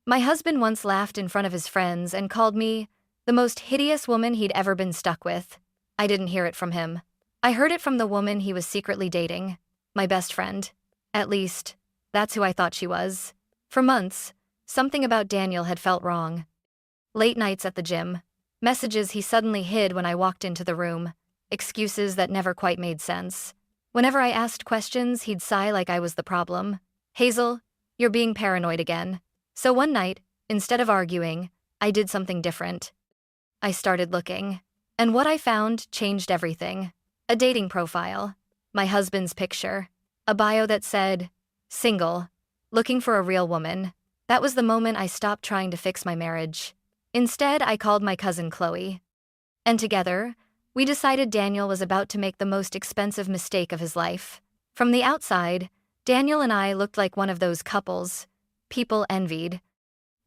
My husband once laughed in front of his friends and called me the most hideous woman he'd ever been stuck with. I didn't hear it from him. I heard it from the woman he was secretly dating, my best friend. At least, that's who I thought she was. For months, something about Daniel had felt wrong. Late nights at the gym, messages he suddenly hid when I walked into the room, excuses that never quite made sense. Whenever I asked questions, he'd sigh like I was the problem. Hazel, you're being paranoid again. So one night, instead of arguing, I did something different. I started looking. And what I found changed everything. A dating profile, my husband's picture, a bio that said, single, looking for a real woman. That was the moment I stopped trying to fix my marriage. Instead, I called my cousin Chloe. And together, we decided Daniel was about to make the most expensive mistake of his life. From the outside, Daniel and I looked like one of those couples people envied.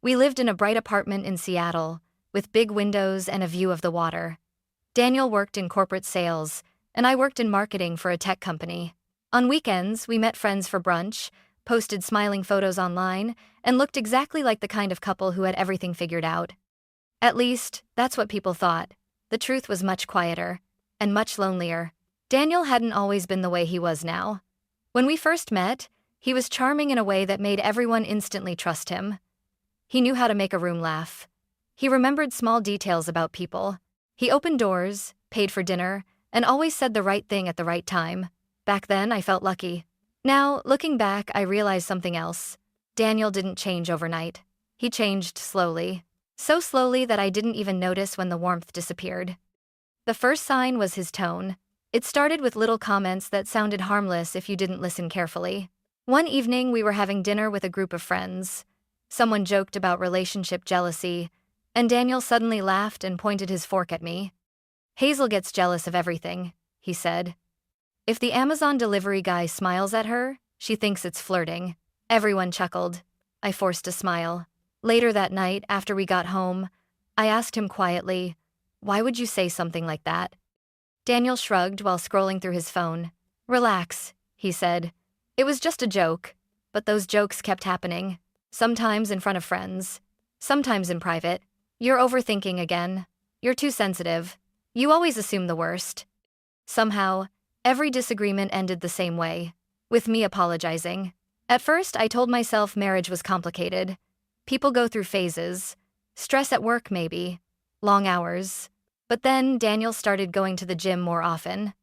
We lived in a bright apartment in Seattle, with big windows and a view of the water. Daniel worked in corporate sales, and I worked in marketing for a tech company. On weekends, we met friends for brunch, posted smiling photos online, and looked exactly like the kind of couple who had everything figured out. At least, that's what people thought. The truth was much quieter, and much lonelier. Daniel hadn't always been the way he was now. When we first met, he was charming in a way that made everyone instantly trust him. He knew how to make a room laugh. He remembered small details about people. He opened doors, paid for dinner, and always said the right thing at the right time. Back then, I felt lucky. Now, looking back, I realized something else. Daniel didn't change overnight. He changed slowly. So slowly that I didn't even notice when the warmth disappeared. The first sign was his tone. It started with little comments that sounded harmless if you didn't listen carefully. One evening, we were having dinner with a group of friends. Someone joked about relationship jealousy, and Daniel suddenly laughed and pointed his fork at me. Hazel gets jealous of everything, he said. If the Amazon delivery guy smiles at her, she thinks it's flirting. Everyone chuckled. I forced a smile. Later that night, after we got home, I asked him quietly, "Why would you say something like that?" Daniel shrugged while scrolling through his phone. "Relax," he said. "It was just a joke." But those jokes kept happening. Sometimes in front of friends. Sometimes in private. "You're overthinking again. You're too sensitive. You always assume the worst." Somehow, every disagreement ended the same way, with me apologizing. At first, I told myself marriage was complicated. People go through phases. Stress at work, maybe. Long hours. But then Daniel started going to the gym more often.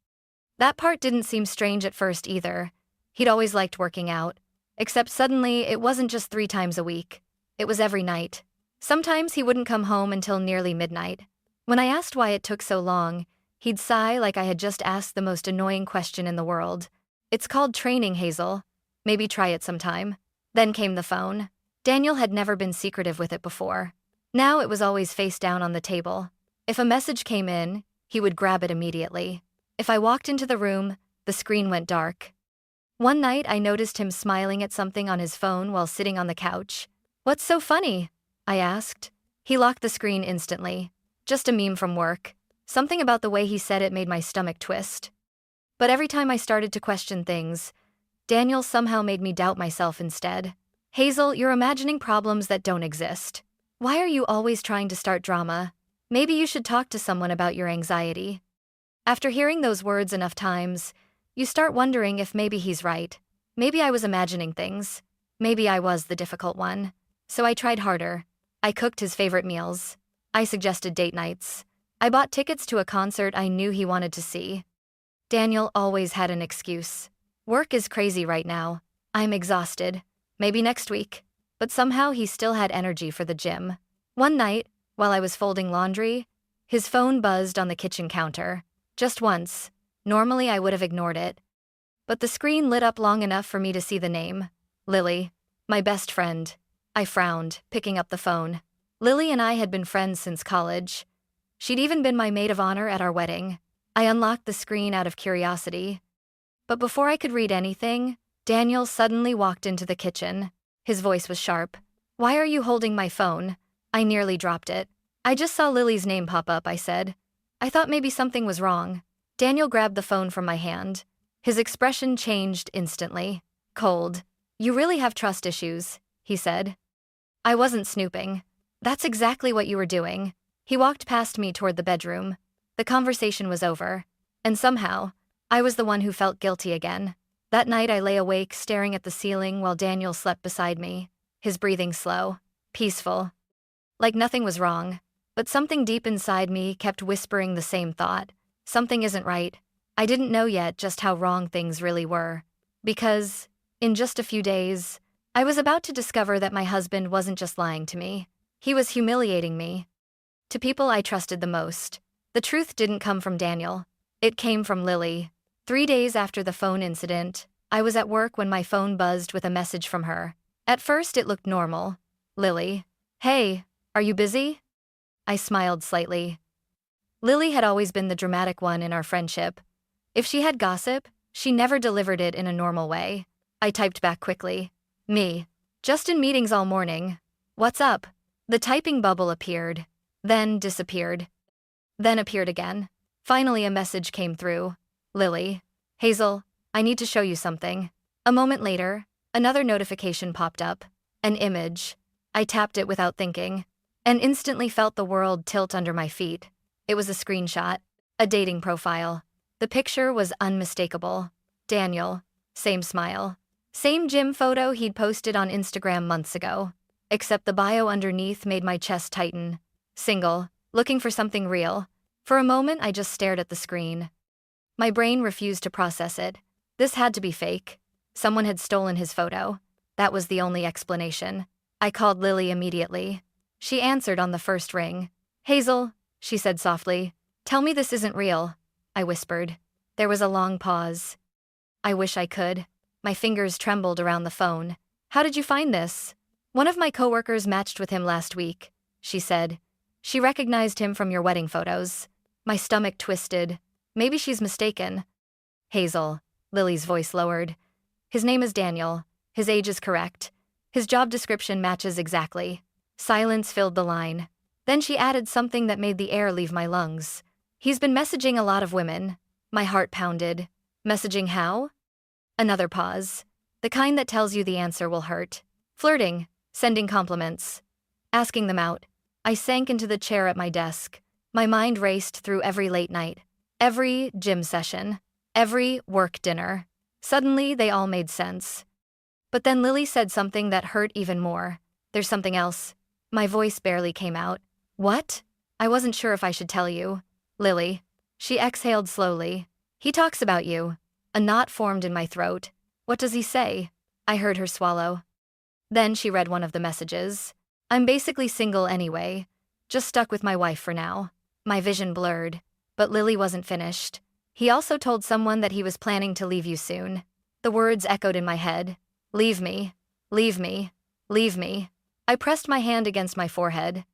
That part didn't seem strange at first either. He'd always liked working out. Except suddenly, it wasn't just 3 times a week. It was every night. Sometimes he wouldn't come home until nearly midnight. When I asked why it took so long, he'd sigh like I had just asked the most annoying question in the world. "It's called training, Hazel. Maybe try it sometime." Then came the phone. Daniel had never been secretive with it before. Now it was always face down on the table. If a message came in, he would grab it immediately. If I walked into the room, the screen went dark. One night, I noticed him smiling at something on his phone while sitting on the couch. "What's so funny?" I asked. He locked the screen instantly. "Just a meme from work." Something about the way he said it made my stomach twist. But every time I started to question things, Daniel somehow made me doubt myself instead. "Hazel, you're imagining problems that don't exist. Why are you always trying to start drama? Maybe you should talk to someone about your anxiety." After hearing those words enough times, you start wondering if maybe he's right. Maybe I was imagining things. Maybe I was the difficult one. So I tried harder. I cooked his favorite meals. I suggested date nights. I bought tickets to a concert I knew he wanted to see. Daniel always had an excuse. "Work is crazy right now. I'm exhausted. Maybe next week." But somehow he still had energy for the gym. One night, while I was folding laundry, his phone buzzed on the kitchen counter. Just once. Normally I would have ignored it. But the screen lit up long enough for me to see the name. Lily. My best friend. I frowned, picking up the phone. Lily and I had been friends since college. She'd even been my maid of honor at our wedding. I unlocked the screen out of curiosity. But before I could read anything, Daniel suddenly walked into the kitchen. His voice was sharp. "Why are you holding my phone?" I nearly dropped it. "I just saw Lily's name pop up," I said. I thought maybe something was wrong. Daniel grabbed the phone from my hand. His expression changed instantly. Cold. "You really have trust issues," he said. I wasn't snooping. That's exactly what you were doing. He walked past me toward the bedroom. The conversation was over. And somehow, I was the one who felt guilty again. That night I lay awake staring at the ceiling while Daniel slept beside me, his breathing slow, peaceful. Like nothing was wrong. But something deep inside me kept whispering the same thought. Something isn't right. I didn't know yet just how wrong things really were. Because, in just a few days, I was about to discover that my husband wasn't just lying to me. He was humiliating me. To people I trusted the most. The truth didn't come from Daniel. It came from Lily. 3 days after the phone incident, I was at work when my phone buzzed with a message from her. At first it looked normal. Lily. Hey, are you busy? I smiled slightly. Lily had always been the dramatic one in our friendship. If she had gossip, she never delivered it in a normal way. I typed back quickly. Me. Just in meetings all morning. What's up? The typing bubble appeared, then disappeared, then appeared again. Finally a message came through. Lily. Hazel, I need to show you something. A moment later, another notification popped up. An image. I tapped it without thinking, and instantly felt the world tilt under my feet. It was a screenshot, a dating profile. The picture was unmistakable. Daniel. Same smile. Same gym photo he'd posted on Instagram months ago. Except the bio underneath made my chest tighten. Single. Looking for something real. For a moment I just stared at the screen. My brain refused to process it. This had to be fake. Someone had stolen his photo. That was the only explanation. I called Lily immediately. She answered on the first ring. Hazel, she said softly. Tell me this isn't real. I whispered. There was a long pause. I wish I could. My fingers trembled around the phone. How did you find this? One of my coworkers matched with him last week, she said. She recognized him from your wedding photos. My stomach twisted. Maybe she's mistaken. Hazel. Lily's voice lowered. His name is Daniel. His age is correct. His job description matches exactly. Silence filled the line. Then she added something that made the air leave my lungs. He's been messaging a lot of women. My heart pounded. Messaging how? Another pause. The kind that tells you the answer will hurt. Flirting. Sending compliments. Asking them out. I sank into the chair at my desk. My mind raced through every late night. Every gym session. Every work dinner. Suddenly, they all made sense. But then Lily said something that hurt even more. There's something else. My voice barely came out. What? I wasn't sure if I should tell you. Lily. She exhaled slowly. He talks about you. A knot formed in my throat. What does he say? I heard her swallow. Then she read one of the messages. I'm basically single anyway. Just stuck with my wife for now. My vision blurred. But Lily wasn't finished. He also told someone that he was planning to leave you soon. The words echoed in my head. Leave me. Leave me. Leave me. I pressed my hand against my forehead.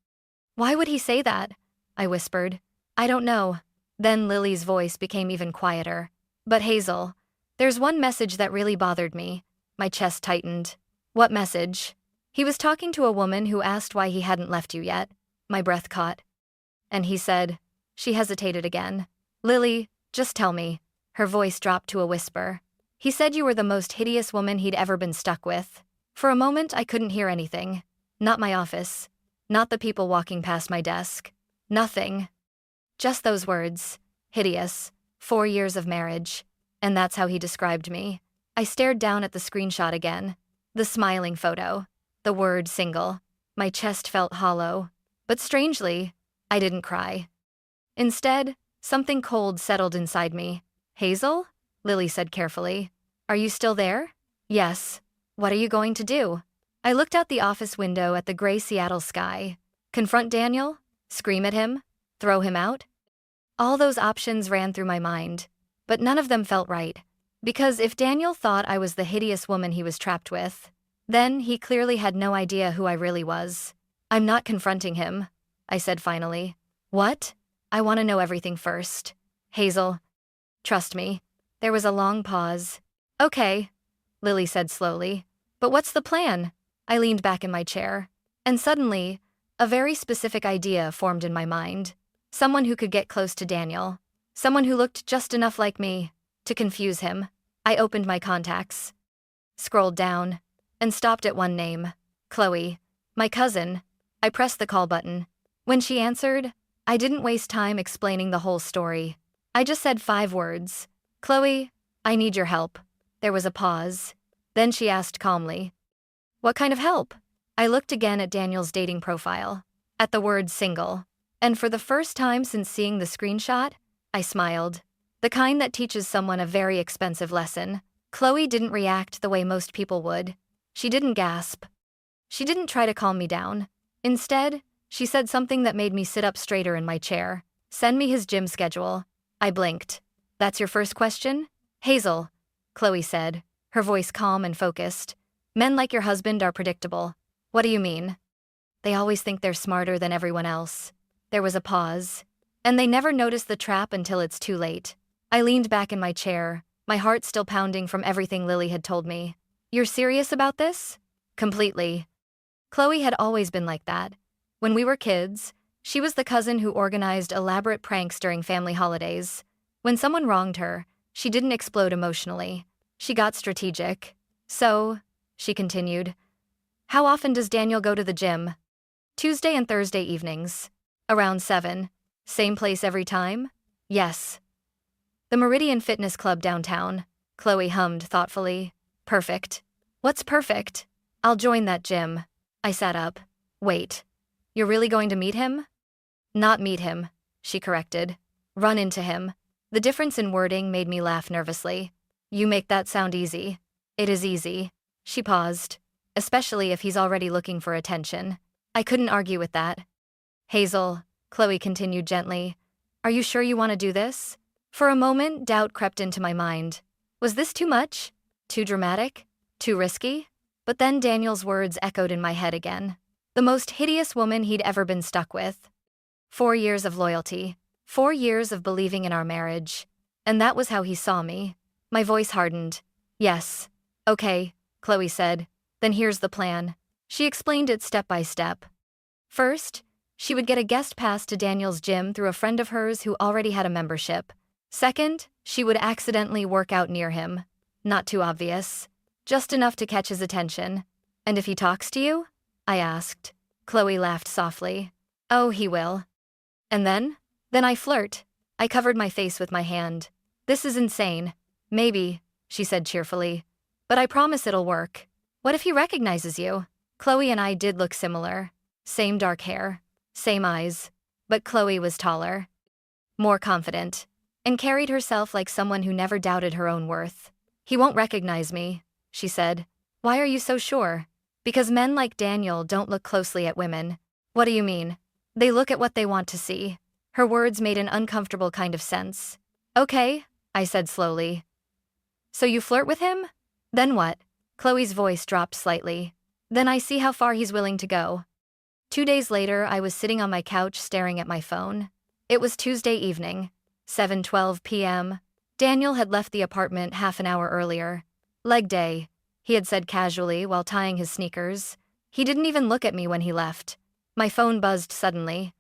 Why would he say that? I whispered. I don't know. Then Lily's voice became even quieter. But Hazel, there's one message that really bothered me. My chest tightened. What message? He was talking to a woman who asked why he hadn't left you yet. My breath caught. And he said. She hesitated again. Lily, just tell me. Her voice dropped to a whisper. He said you were the most hideous woman he'd ever been stuck with. For a moment, I couldn't hear anything. Not my office. Not the people walking past my desk. Nothing. Just those words. Hideous. 4 years of marriage. And that's how he described me. I stared down at the screenshot again. The smiling photo. The word single. My chest felt hollow. But strangely, I didn't cry. Instead, something cold settled inside me. Hazel? Lily said carefully. Are you still there? Yes. What are you going to do? I looked out the office window at the gray Seattle sky. Confront Daniel? Scream at him? Throw him out? All those options ran through my mind, but none of them felt right. Because if Daniel thought I was the hideous woman he was trapped with, then he clearly had no idea who I really was. I'm not confronting him, I said finally. What? I want to know everything first. Hazel. Trust me. There was a long pause. Okay, Lily said slowly. But what's the plan? I leaned back in my chair. And suddenly, a very specific idea formed in my mind. Someone who could get close to Daniel. Someone who looked just enough like me to confuse him. I opened my contacts, scrolled down, and stopped at one name. Chloe. My cousin. I pressed the call button. When she answered, I didn't waste time explaining the whole story. I just said 5 words. Chloe, I need your help. There was a pause. Then she asked calmly, what kind of help? I looked again at Daniel's dating profile, at the word single. And for the first time since seeing the screenshot, I smiled. The kind that teaches someone a very expensive lesson. Chloe didn't react the way most people would. She didn't gasp. She didn't try to calm me down. Instead, she said something that made me sit up straighter in my chair. Send me his gym schedule. I blinked. That's your first question? Hazel, Chloe said, her voice calm and focused. Men like your husband are predictable. What do you mean? They always think they're smarter than everyone else. There was a pause. And they never notice the trap until it's too late. I leaned back in my chair, my heart still pounding from everything Lily had told me. You're serious about this? Completely. Chloe had always been like that. When we were kids, she was the cousin who organized elaborate pranks during family holidays. When someone wronged her, she didn't explode emotionally. She got strategic. So, she continued, how often does Daniel go to the gym? Tuesday and Thursday evenings. Around 7. Same place every time? Yes. The Meridian Fitness Club downtown. Chloe hummed thoughtfully. Perfect. What's perfect? I'll join that gym. I sat up. Wait. You're really going to meet him? Not meet him, she corrected. Run into him. The difference in wording made me laugh nervously. You make that sound easy. It is easy. She paused. Especially if he's already looking for attention. I couldn't argue with that. Hazel, Chloe continued gently, are you sure you want to do this? For a moment, doubt crept into my mind. Was this too much? Too dramatic? Too risky? But then Daniel's words echoed in my head again. The most hideous woman he'd ever been stuck with. 4 years of loyalty. 4 years of believing in our marriage. And that was how he saw me. My voice hardened. Yes. Okay, Chloe said. Then here's the plan. She explained it step by step. First, she would get a guest pass to Daniel's gym through a friend of hers who already had a membership. Second, she would accidentally work out near him. Not too obvious. Just enough to catch his attention. And if he talks to you? I asked. Chloe laughed softly. Oh, he will. And then? Then I flirt. I covered my face with my hand. This is insane. Maybe, she said cheerfully. But I promise it'll work. What if he recognizes you? Chloe and I did look similar. Same dark hair. Same eyes. But Chloe was taller. More confident. And carried herself like someone who never doubted her own worth. He won't recognize me, she said. Why are you so sure? Because men like Daniel don't look closely at women. What do you mean? They look at what they want to see. Her words made an uncomfortable kind of sense. Okay, I said slowly. So you flirt with him? Then what? Chloe's voice dropped slightly. Then I see how far he's willing to go. 2 days later, I was sitting on my couch staring at my phone. It was Tuesday evening, 7:12 p.m. Daniel had left the apartment half an hour earlier. Leg day, he had said casually while tying his sneakers. He didn't even look at me when he left. My phone buzzed suddenly.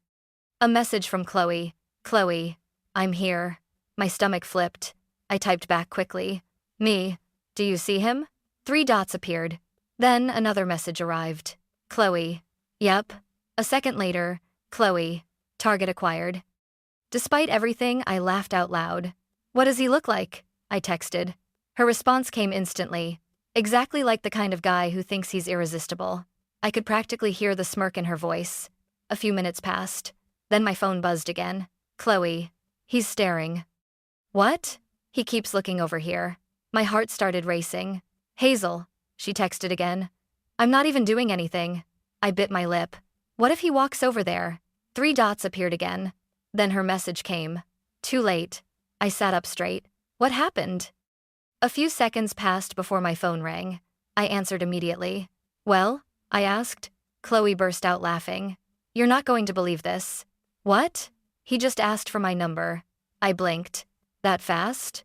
A message from Chloe. Chloe, I'm here. My stomach flipped. I typed back quickly. Me, do you see him? 3 dots appeared. Then another message arrived. Chloe. Yep. A second later, Chloe. Target acquired. Despite everything, I laughed out loud. What does he look like? I texted. Her response came instantly. Exactly like the kind of guy who thinks he's irresistible. I could practically hear the smirk in her voice. A few minutes passed. Then my phone buzzed again. Chloe. He's staring. What? He keeps looking over here. My heart started racing. Hazel, she texted again. I'm not even doing anything. I bit my lip. What if he walks over there? 3 dots appeared again. Then her message came. Too late. I sat up straight. What happened? A few seconds passed before my phone rang. I answered immediately. Well? I asked. Chloe burst out laughing. You're not going to believe this. What? He just asked for my number. I blinked. That fast?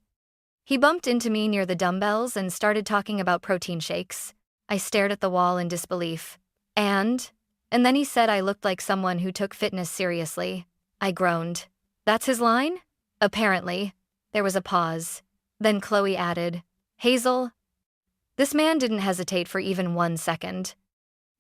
He bumped into me near the dumbbells and started talking about protein shakes. I stared at the wall in disbelief. And then he said I looked like someone who took fitness seriously. I groaned. That's his line? Apparently. There was a pause. Then Chloe added, Hazel. This man didn't hesitate for even 1 second.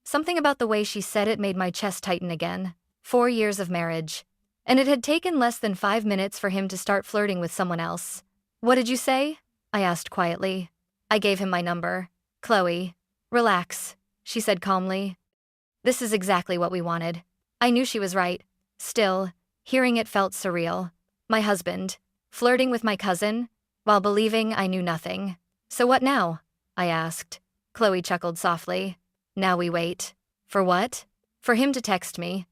Something about the way she said it made my chest tighten again. 4 years of marriage. And it had taken less than 5 minutes for him to start flirting with someone else. What did you say? I asked quietly. I gave him my number. Chloe. Relax, she said calmly. This is exactly what we wanted. I knew she was right. Still, hearing it felt surreal. My husband, flirting with my cousin, while believing I knew nothing. So what now? I asked. Chloe chuckled softly. Now we wait. For what? For him to text me.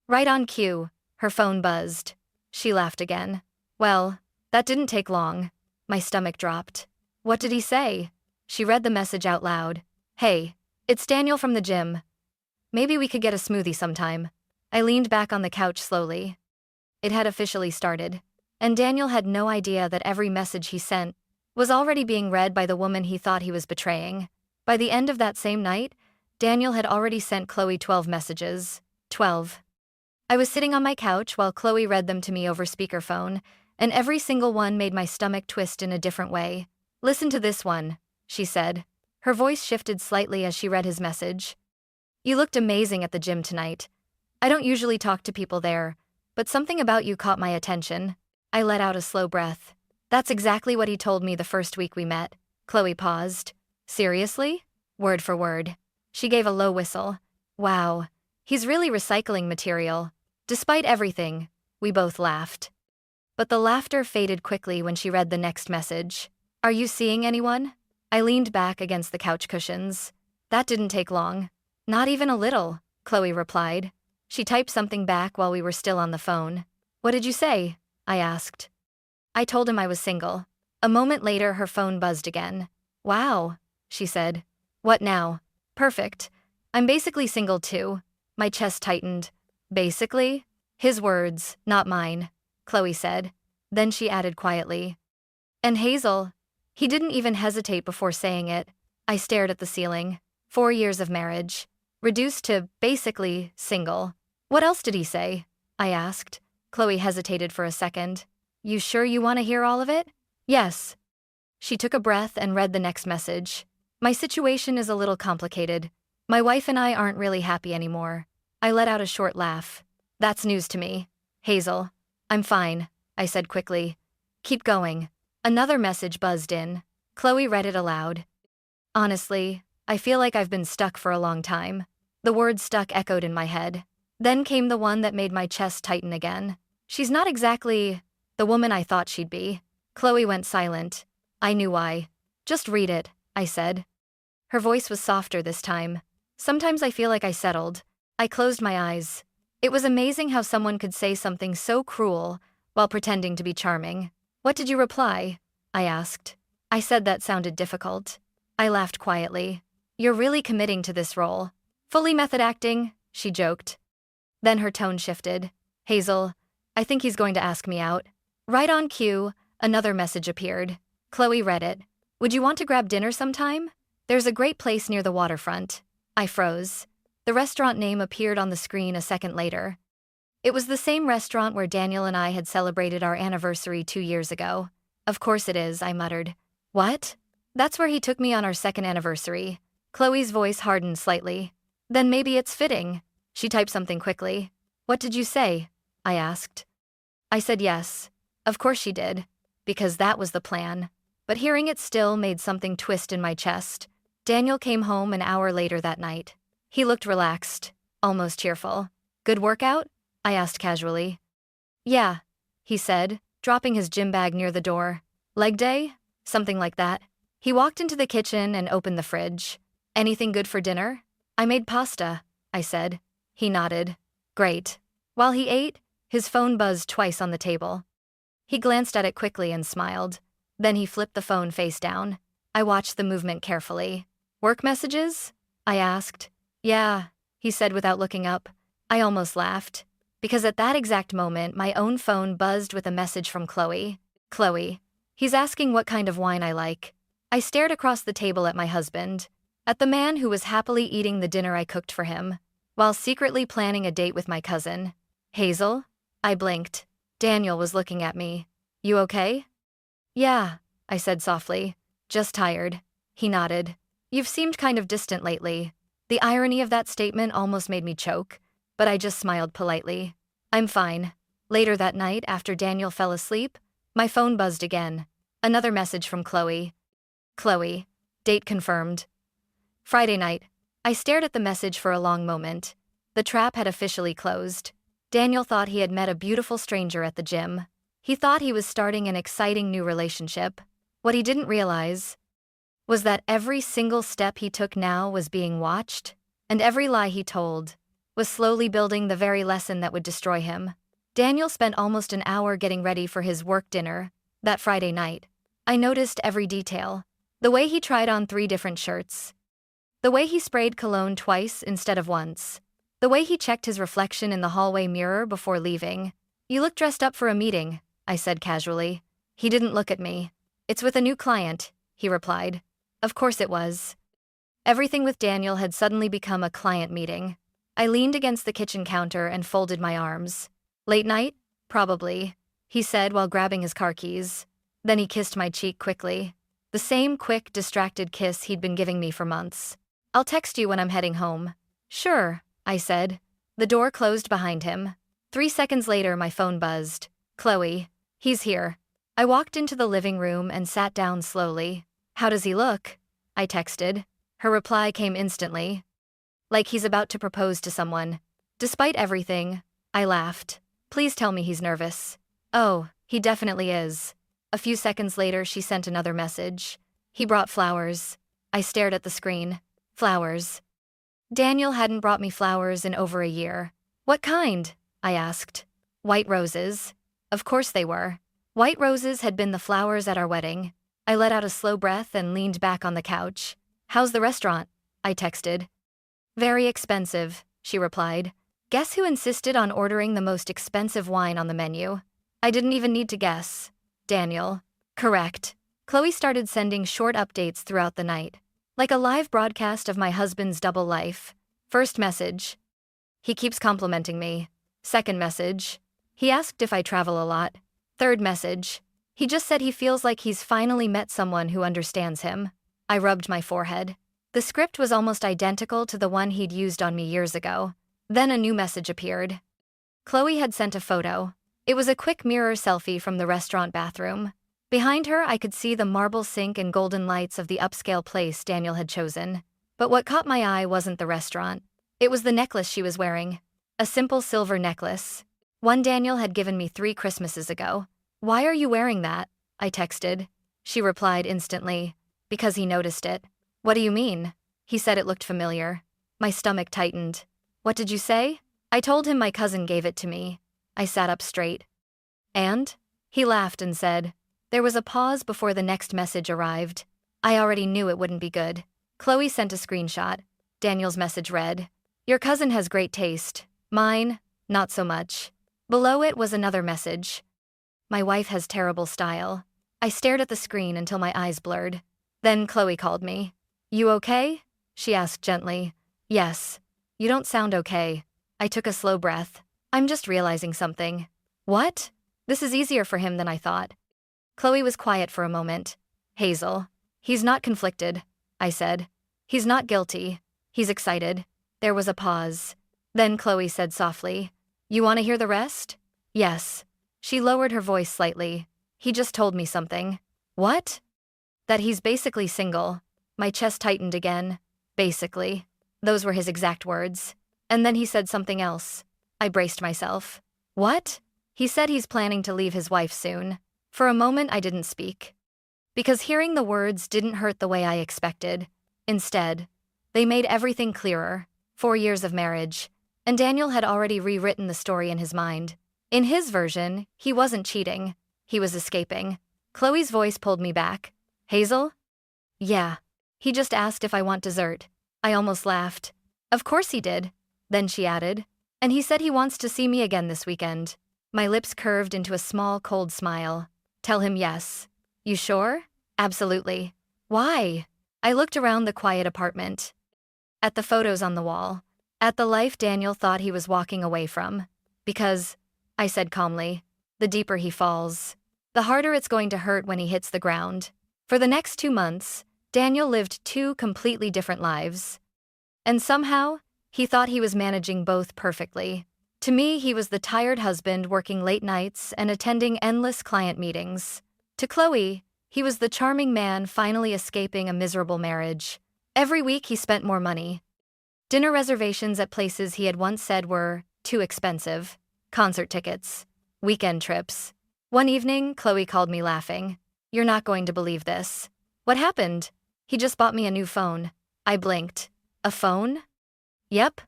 Right on cue, her phone buzzed. She laughed again. Well, that didn't take long. My stomach dropped. What did he say? She read the message out loud. Hey, it's Daniel from the gym. Maybe we could get a smoothie sometime. I leaned back on the couch slowly. It had officially started, and Daniel had no idea that every message he sent was already being read by the woman he thought he was betraying. By the end of that same night, Daniel had already sent Chloe 12 messages. 12. I was sitting on my couch while Chloe read them to me over speakerphone, and every single one made my stomach twist in a different way. Listen to this one, she said. Her voice shifted slightly as she read his message. You looked amazing at the gym tonight. I don't usually talk to people there, but something about you caught my attention. I let out a slow breath. That's exactly what he told me the first week we met. Chloe paused. Seriously? Word for word. She gave a low whistle. Wow, he's really recycling material. Despite everything, we both laughed. But the laughter faded quickly when she read the next message. Are you seeing anyone? I leaned back against the couch cushions. That didn't take long. Not even a little, Chloe replied. She typed something back while we were still on the phone. What did you say? I asked. I told him I was single. A moment later, her phone buzzed again. Wow, she said. What now? Perfect. I'm basically single too. My chest tightened. Basically? His words, not mine, Chloe said. Then she added quietly. And Hazel. He didn't even hesitate before saying it. I stared at the ceiling. 4 years of marriage. Reduced to, basically, single. What else did he say? I asked. Chloe hesitated for a second. You sure you want to hear all of it? Yes. She took a breath and read the next message. My situation is a little complicated. My wife and I aren't really happy anymore. I let out a short laugh. That's news to me. Hazel. I'm fine, I said quickly. Keep going. Another message buzzed in. Chloe read it aloud. Honestly, I feel like I've been stuck for a long time. The word stuck echoed in my head. Then came the one that made my chest tighten again. She's not exactly the woman I thought she'd be. Chloe went silent. I knew why. Just read it, I said. Her voice was softer this time. Sometimes I feel like I settled. I closed my eyes. It was amazing how someone could say something so cruel while pretending to be charming. What did you reply? I asked. I said that sounded difficult. I laughed quietly. You're really committing to this role. Fully method acting, she joked. Then her tone shifted. Hazel, I think he's going to ask me out. Right on cue, another message appeared. Chloe read it. Would you want to grab dinner sometime? There's a great place near the waterfront. I froze. The restaurant name appeared on the screen a second later. It was the same restaurant where Daniel and I had celebrated our anniversary 2 years ago. Of course it is, I muttered. What? That's where he took me on our second anniversary. Chloe's voice hardened slightly. Then maybe it's fitting. She typed something quickly. What did you say? I asked. I said yes. Of course she did. Because that was the plan. But hearing it still made something twist in my chest. Daniel came home an hour later that night. He looked relaxed, almost cheerful. Good workout? I asked casually. Yeah, he said, dropping his gym bag near the door. Leg day? Something like that. He walked into the kitchen and opened the fridge. Anything good for dinner? I made pasta, I said. He nodded. Great. While he ate, his phone buzzed twice on the table. He glanced at it quickly and smiled. Then he flipped the phone face down. I watched the movement carefully. Work messages? I asked. Yeah, he said without looking up. I almost laughed. Because at that exact moment, my own phone buzzed with a message from Chloe. Chloe. He's asking what kind of wine I like. I stared across the table at my husband, at the man who was happily eating the dinner I cooked for him, while secretly planning a date with my cousin. Hazel? I blinked. Daniel was looking at me. You okay? Yeah, I said softly. Just tired. He nodded. You've seemed kind of distant lately. The irony of that statement almost made me choke, but I just smiled politely. I'm fine. Later that night, after Daniel fell asleep, my phone buzzed again. Another message from Chloe. Chloe. Date confirmed. Friday night. I stared at the message for a long moment. The trap had officially closed. Daniel thought he had met a beautiful stranger at the gym. He thought he was starting an exciting new relationship. What he didn't realize was that every single step he took now was being watched, and every lie he told was slowly building the very lesson that would destroy him. Daniel spent almost an hour getting ready for his work dinner that Friday night. I noticed every detail. The way he tried on 3 different shirts. The way he sprayed cologne twice instead of once. The way he checked his reflection in the hallway mirror before leaving. You look dressed up for a meeting, I said casually. He didn't look at me. It's with a new client, he replied. Of course it was. Everything with Daniel had suddenly become a client meeting. I leaned against the kitchen counter and folded my arms. Late night? Probably, he said while grabbing his car keys. Then he kissed my cheek quickly. The same quick, distracted kiss he'd been giving me for months. I'll text you when I'm heading home. Sure, I said. The door closed behind him. 3 seconds later, my phone buzzed. Chloe. He's here. I walked into the living room and sat down slowly. How does he look? I texted. Her reply came instantly. Like he's about to propose to someone. Despite everything, I laughed. Please tell me he's nervous. Oh, he definitely is. A few seconds later, she sent another message. He brought flowers. I stared at the screen. Flowers. Daniel hadn't brought me flowers in over a year. What kind? I asked. White roses. Of course they were. White roses had been the flowers at our wedding. I let out a slow breath and leaned back on the couch. How's the restaurant? I texted. Very expensive, she replied. Guess who insisted on ordering the most expensive wine on the menu? I didn't even need to guess. Daniel. Correct. Chloe started sending short updates throughout the night. Like a live broadcast of my husband's double life. First message. He keeps complimenting me. Second message. He asked if I travel a lot. Third message. He just said he feels like he's finally met someone who understands him. I rubbed my forehead. The script was almost identical to the one he'd used on me years ago. Then a new message appeared. Chloe had sent a photo. It was a quick mirror selfie from the restaurant bathroom. Behind her, I could see the marble sink and golden lights of the upscale place Daniel had chosen. But what caught my eye wasn't the restaurant. It was the necklace she was wearing. A simple silver necklace. One Daniel had given me 3 Christmases ago. Why are you wearing that? I texted. She replied instantly. Because he noticed it. What do you mean? He said it looked familiar. My stomach tightened. What did you say? I told him my cousin gave it to me. I sat up straight. And? He laughed and said. There was a pause before the next message arrived. I already knew it wouldn't be good. Chloe sent a screenshot. Daniel's message read, Your cousin has great taste. Mine, not so much. Below it was another message. My wife has terrible style. I stared at the screen until my eyes blurred. Then Chloe called me. You okay? She asked gently. Yes. You don't sound okay. I took a slow breath. I'm just realizing something. What? This is easier for him than I thought. Chloe was quiet for a moment. Hazel. He's not conflicted, I said. He's not guilty. He's excited. There was a pause. Then Chloe said softly, You want to hear the rest? Yes. She lowered her voice slightly. He just told me something. What? That he's basically single. My chest tightened again. Basically. Those were his exact words. And then he said something else. I braced myself. What? He said he's planning to leave his wife soon. For a moment I didn't speak. Because hearing the words didn't hurt the way I expected. Instead, they made everything clearer. 4 years of marriage. And Daniel had already rewritten the story in his mind. In his version, he wasn't cheating. He was escaping. Chloe's voice pulled me back. Hazel? Yeah. He just asked if I want dessert. I almost laughed. Of course he did. Then she added. And he said he wants to see me again this weekend. My lips curved into a small, cold smile. Tell him yes. You sure? Absolutely. Why? I looked around the quiet apartment. At the photos on the wall. At the life Daniel thought he was walking away from. Because, I said calmly, the deeper he falls, the harder it's going to hurt when he hits the ground. For the next 2 months, Daniel lived 2 completely different lives. And somehow, he thought he was managing both perfectly. To me, he was the tired husband working late nights and attending endless client meetings. To Chloe, he was the charming man finally escaping a miserable marriage. Every week he spent more money. Dinner reservations at places he had once said were too expensive. Concert tickets. Weekend trips. One evening, Chloe called me laughing. "You're not going to believe this." "What happened?" "He just bought me a new phone." I blinked. "A phone?" "Yep,"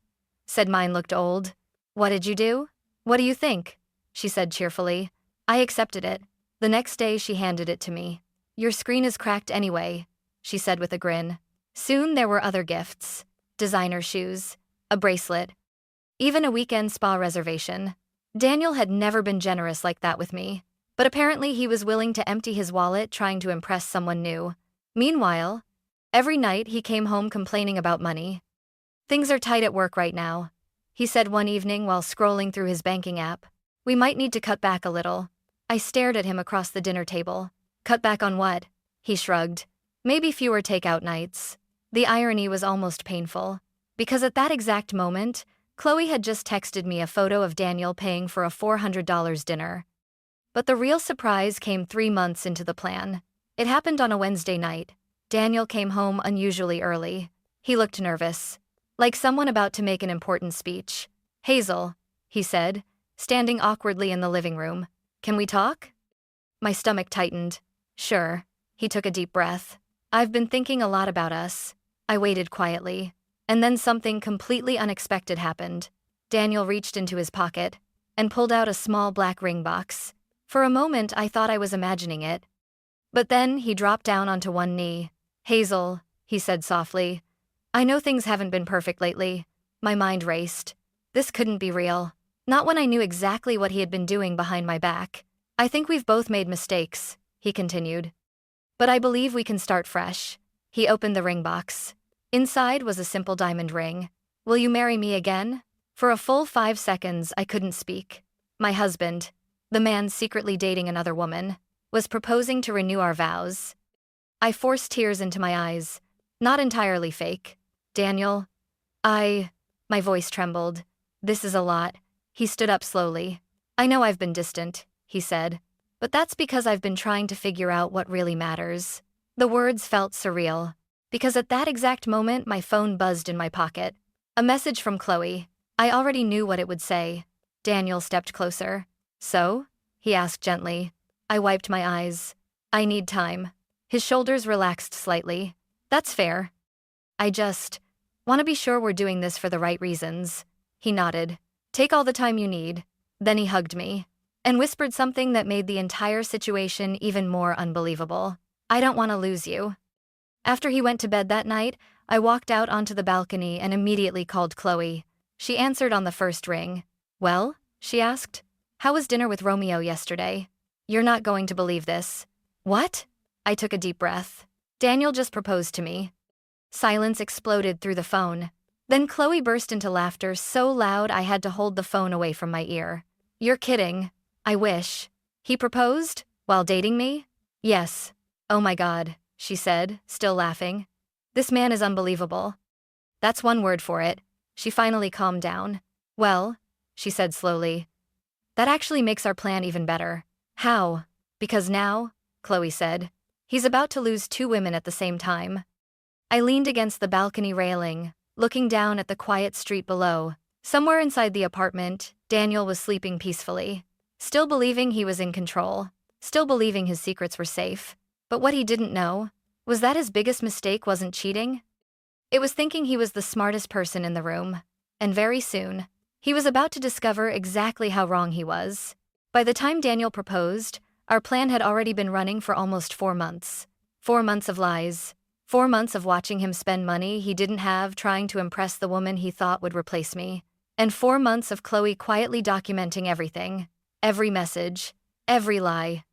said mine looked old. "What did you do?" "What do you think?" she said cheerfully. I accepted it. The next day she handed it to me. "Your screen is cracked anyway," she said with a grin. Soon there were other gifts. Designer shoes, a bracelet, even a weekend spa reservation. Daniel had never been generous like that with me, but apparently he was willing to empty his wallet trying to impress someone new. Meanwhile, every night he came home complaining about money. "Things are tight at work right now," he said one evening while scrolling through his banking app. "We might need to cut back a little." I stared at him across the dinner table. "Cut back on what?" He shrugged. "Maybe fewer takeout nights." The irony was almost painful, because at that exact moment, Chloe had just texted me a photo of Daniel paying for a $400 dinner. But the real surprise came 3 months into the plan. It happened on a Wednesday night. Daniel came home unusually early. He looked nervous, like someone about to make an important speech. "Hazel," he said, standing awkwardly in the living room. "Can we talk?" My stomach tightened. "Sure." He took a deep breath. "I've been thinking a lot about us." I waited quietly. And then something completely unexpected happened. Daniel reached into his pocket and pulled out a small black ring box. For a moment, I thought I was imagining it. But then he dropped down onto one knee. "Hazel," he said softly, "I know things haven't been perfect lately." My mind raced. This couldn't be real. Not when I knew exactly what he had been doing behind my back. "I think we've both made mistakes," he continued. "But I believe we can start fresh." He opened the ring box. Inside was a simple diamond ring. "Will you marry me again?" For a full 5 seconds, I couldn't speak. My husband, the man secretly dating another woman, was proposing to renew our vows. I forced tears into my eyes. Not entirely fake. "Daniel, my voice trembled. "This is a lot." He stood up slowly. "I know I've been distant," he said, "but that's because I've been trying to figure out what really matters." The words felt surreal, because at that exact moment my phone buzzed in my pocket. A message from Chloe. I already knew what it would say. Daniel stepped closer. "So?" he asked gently. I wiped my eyes. "I need time." His shoulders relaxed slightly. "That's fair. I just want to be sure we're doing this for the right reasons." He nodded. "Take all the time you need." Then he hugged me and whispered something that made the entire situation even more unbelievable. "I don't want to lose you." After he went to bed that night, I walked out onto the balcony and immediately called Chloe. She answered on the first ring. "Well?" she asked. "How was dinner with Romeo yesterday?" "You're not going to believe this." "What?" I took a deep breath. "Daniel just proposed to me." Silence exploded through the phone. Then Chloe burst into laughter so loud I had to hold the phone away from my ear. "You're kidding." "I wish." "He proposed? While dating me?" "Yes." "Oh my God," she said, still laughing. "This man is unbelievable." "That's one word for it." She finally calmed down. "Well," she said slowly, "that actually makes our plan even better." "How?" "Because now," Chloe said, "he's about to lose 2 women at the same time." I leaned against the balcony railing, looking down at the quiet street below. Somewhere inside the apartment, Daniel was sleeping peacefully, still believing he was in control, still believing his secrets were safe. But what he didn't know was that his biggest mistake wasn't cheating. It was thinking he was the smartest person in the room. And very soon, he was about to discover exactly how wrong he was. By the time Daniel proposed, our plan had already been running for almost 4 months. 4 months of lies. 4 months of watching him spend money he didn't have trying to impress the woman he thought would replace me. And 4 months of Chloe quietly documenting everything. Every message. Every lie.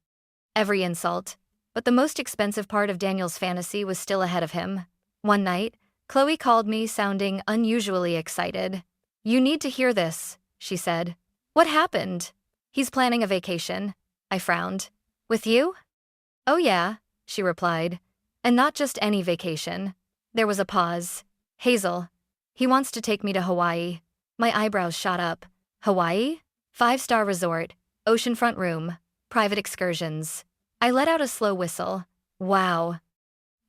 Every insult. But the most expensive part of Daniel's fantasy was still ahead of him. One night, Chloe called me sounding unusually excited. "You need to hear this," she said. "What happened?" "He's planning a vacation." I frowned. "With you?" "Oh yeah," she replied. "And not just any vacation." There was a pause. "Hazel," He wants to take me to Hawaii. My eyebrows shot up. Hawaii? 5-star resort, oceanfront room, private excursions. I let out a slow whistle. Wow.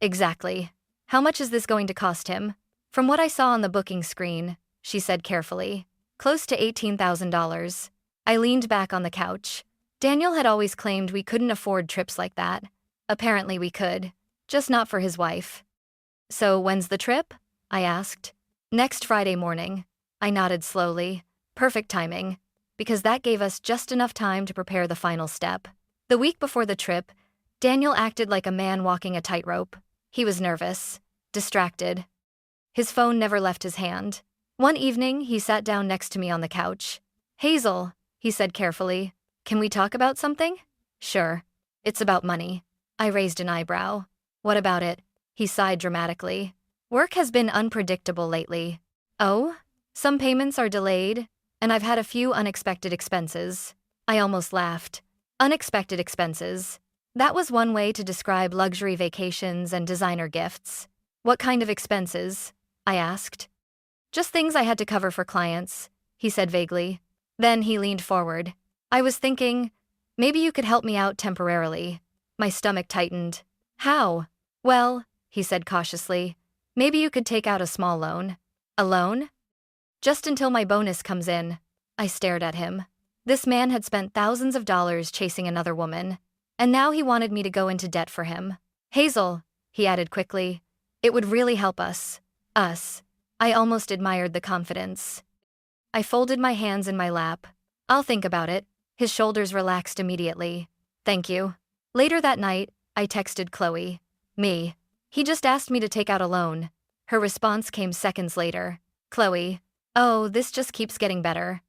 Exactly. How much is this going to cost him? From what I saw on the booking screen, she said carefully. Close to $18,000. I leaned back on the couch. Daniel had always claimed we couldn't afford trips like that. Apparently we could. Just not for his wife. So when's the trip? I asked. Next Friday morning. I nodded slowly. Perfect timing. Because that gave us just enough time to prepare the final step. The week before the trip, Daniel acted like a man walking a tightrope. He was nervous, distracted. His phone never left his hand. One evening, he sat down next to me on the couch. Hazel, he said carefully, can we talk about something? Sure. It's about money. I raised an eyebrow. What about it? He sighed dramatically. Work has been unpredictable lately. Oh? Some payments are delayed, and I've had a few unexpected expenses. I almost laughed. Unexpected expenses. That was one way to describe luxury vacations and designer gifts. What kind of expenses? I asked. Just things I had to cover for clients, he said vaguely. Then he leaned forward. I was thinking, maybe you could help me out temporarily. My stomach tightened. How? Well, he said cautiously, maybe you could take out a small loan. A loan? Just until my bonus comes in. I stared at him. This man had spent thousands of dollars chasing another woman, and now he wanted me to go into debt for him. Hazel, he added quickly, it would really help us. Us. I almost admired the confidence. I folded my hands in my lap. I'll think about it. His shoulders relaxed immediately. Thank you. Later that night, I texted Chloe. Me. He just asked me to take out a loan. Her response came seconds later. Chloe. Oh, this just keeps getting better.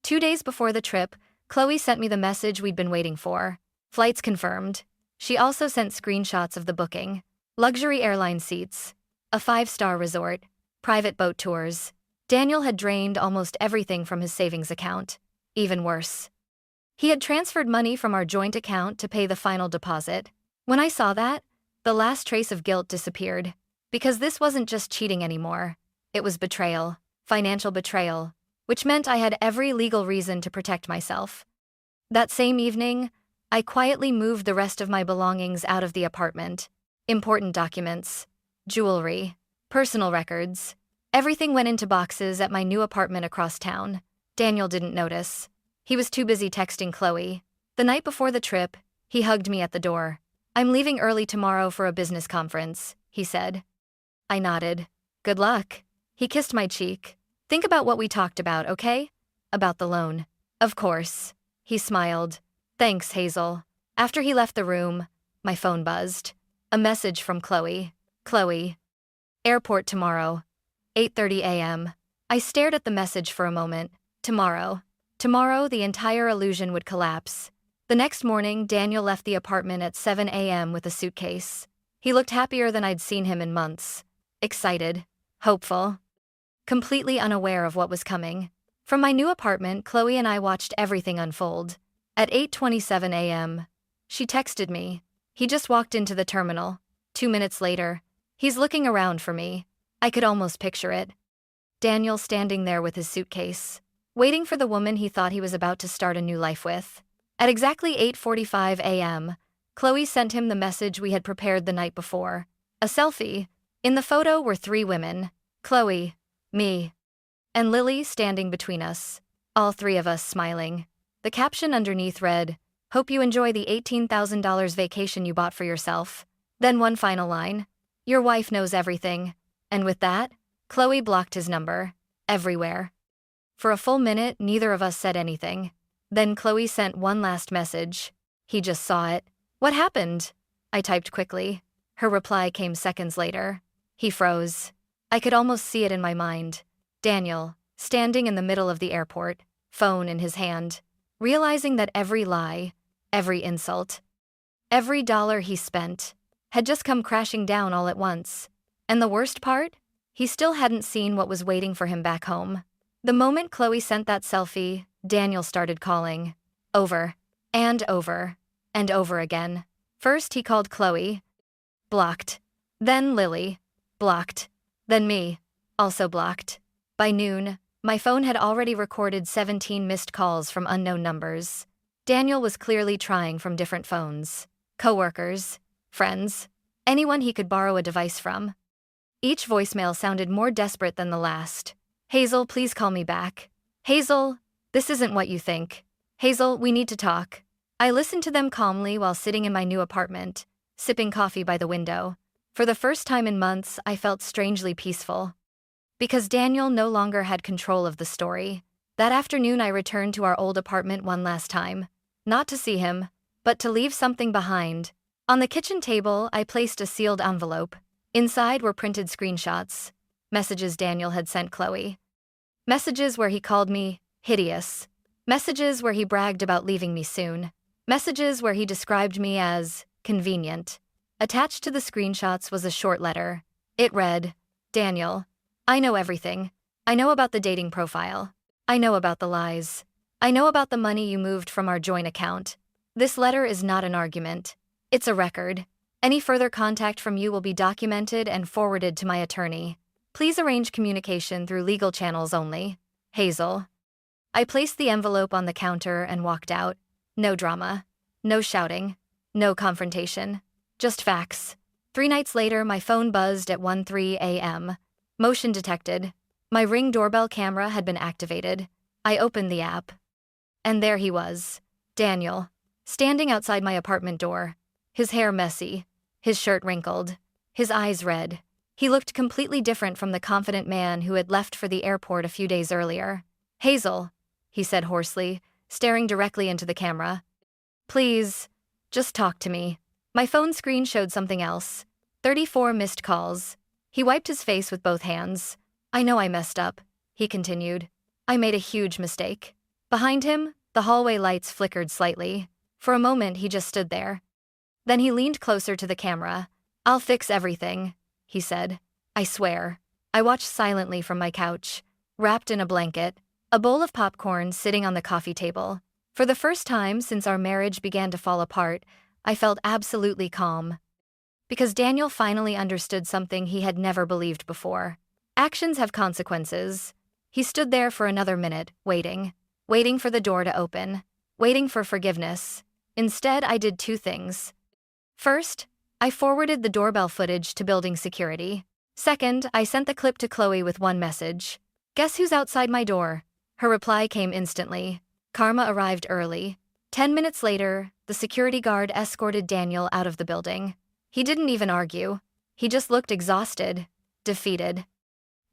2 days before the trip, Chloe sent me the message we'd been waiting for. Flights confirmed. She also sent screenshots of the booking. Luxury airline seats. A 5-star resort. Private boat tours. Daniel had drained almost everything from his savings account. Even worse. He had transferred money from our joint account to pay the final deposit. When I saw that, the last trace of guilt disappeared. Because this wasn't just cheating anymore. It was betrayal. Financial betrayal. Which meant I had every legal reason to protect myself. That same evening, I quietly moved the rest of my belongings out of the apartment. Important documents. Jewelry. Personal records. Everything went into boxes at my new apartment across town. Daniel didn't notice. He was too busy texting Chloe. The night before the trip, he hugged me at the door. I'm leaving early tomorrow for a business conference, he said. I nodded. Good luck. He kissed my cheek. Think about what we talked about, okay? About the loan. Of course. He smiled. Thanks, Hazel. After he left the room, my phone buzzed. A message from Chloe. Chloe. Airport tomorrow. 8:30 a.m. I stared at the message for a moment. Tomorrow. Tomorrow, the entire illusion would collapse. The next morning, Daniel left the apartment at 7 a.m. with a suitcase. He looked happier than I'd seen him in months. Excited. Hopeful. Completely unaware of what was coming. From my new apartment, Chloe and I watched everything unfold. At 8:27 a.m., she texted me. He just walked into the terminal. 2 minutes later, he's looking around for me. I could almost picture it. Daniel standing there with his suitcase, waiting for the woman he thought he was about to start a new life with. At exactly 8:45 a.m., Chloe sent him the message we had prepared the night before. A selfie. In the photo were 3 women. Chloe, me, and Lily standing between us. All 3 of us smiling. The caption underneath read, "Hope you enjoy the $18,000 vacation you bought for yourself." Then one final line. "Your wife knows everything." And with that, Chloe blocked his number. Everywhere. For a full minute, neither of us said anything. Then Chloe sent one last message. He just saw it. What happened? I typed quickly. Her reply came seconds later. He froze. I could almost see it in my mind. Daniel, standing in the middle of the airport, phone in his hand, realizing that every lie, every insult, every dollar he spent, had just come crashing down all at once. And the worst part? He still hadn't seen what was waiting for him back home. The moment Chloe sent that selfie, Daniel started calling. Over. And over. And over again. First he called Chloe. Blocked. Then Lily. Blocked. Then me. Also blocked. By noon, my phone had already recorded 17 missed calls from unknown numbers. Daniel was clearly trying from different phones. Coworkers, friends, anyone he could borrow a device from. Each voicemail sounded more desperate than the last. Hazel, please call me back. Hazel, this isn't what you think. Hazel, we need to talk. I listened to them calmly while sitting in my new apartment, sipping coffee by the window. For the first time in months, I felt strangely peaceful. Because Daniel no longer had control of the story. That afternoon, I returned to our old apartment one last time. Not to see him, but to leave something behind. On the kitchen table, I placed a sealed envelope. Inside were printed screenshots. Messages Daniel had sent Chloe. Messages where he called me hideous. Messages where he bragged about leaving me soon. Messages where he described me as convenient. Attached to the screenshots was a short letter. It read, Daniel, I know everything. I know about the dating profile. I know about the lies. I know about the money you moved from our joint account. This letter is not an argument. It's a record. Any further contact from you will be documented and forwarded to my attorney. Please arrange communication through legal channels only. Hazel. I placed the envelope on the counter and walked out. No drama. No shouting. No confrontation. Just facts. 3 nights later, my phone buzzed at 1:03 a.m. Motion detected. My Ring doorbell camera had been activated. I opened the app. And there he was, Daniel, standing outside my apartment door. His hair messy, his shirt wrinkled, his eyes red. He looked completely different from the confident man who had left for the airport a few days earlier. Hazel, he said hoarsely, staring directly into the camera. Please, just talk to me. My phone screen showed something else. 34 missed calls. He wiped his face with both hands. I know I messed up, he continued. I made a huge mistake. Behind him, the hallway lights flickered slightly. For a moment, he just stood there. Then he leaned closer to the camera. I'll fix everything, he said. I swear. I watched silently from my couch, wrapped in a blanket, a bowl of popcorn sitting on the coffee table. For the first time since our marriage began to fall apart, I felt absolutely calm. Because Daniel finally understood something he had never believed before. Actions have consequences. He stood there for another minute, waiting for the door to open, waiting for forgiveness. Instead, I did 2 things. First, I forwarded the doorbell footage to building security. Second, I sent the clip to Chloe with one message. Guess who's outside my door? Her reply came instantly. Karma arrived early. 10 minutes later, the security guard escorted Daniel out of the building. He didn't even argue. He just looked exhausted, defeated,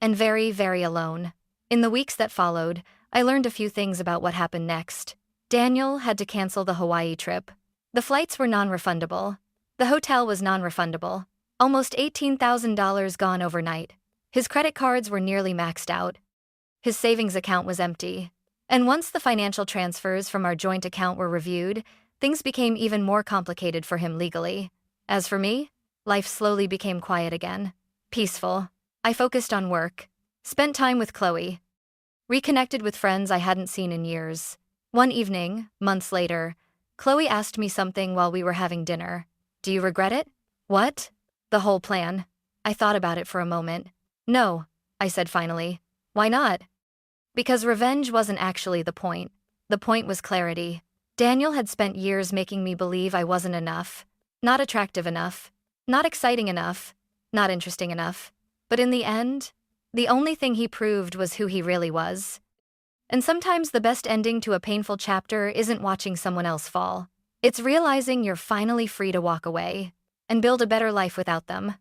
and very, very alone. In the weeks that followed, I learned a few things about what happened next. Daniel had to cancel the Hawaii trip. The flights were non-refundable. The hotel was non-refundable. Almost $18,000 gone overnight. His credit cards were nearly maxed out. His savings account was empty. And once the financial transfers from our joint account were reviewed, things became even more complicated for him legally. As for me, life slowly became quiet again. Peaceful. I focused on work. Spent time with Chloe. Reconnected with friends I hadn't seen in years. One evening, months later, Chloe asked me something while we were having dinner. Do you regret it? What? The whole plan. I thought about it for a moment. No, I said finally. Why not? Because revenge wasn't actually the point. The point was clarity. Daniel had spent years making me believe I wasn't enough. Not attractive enough. Not exciting enough. Not interesting enough. But in the end, the only thing he proved was who he really was. And sometimes the best ending to a painful chapter isn't watching someone else fall. It's realizing you're finally free to walk away and build a better life without them.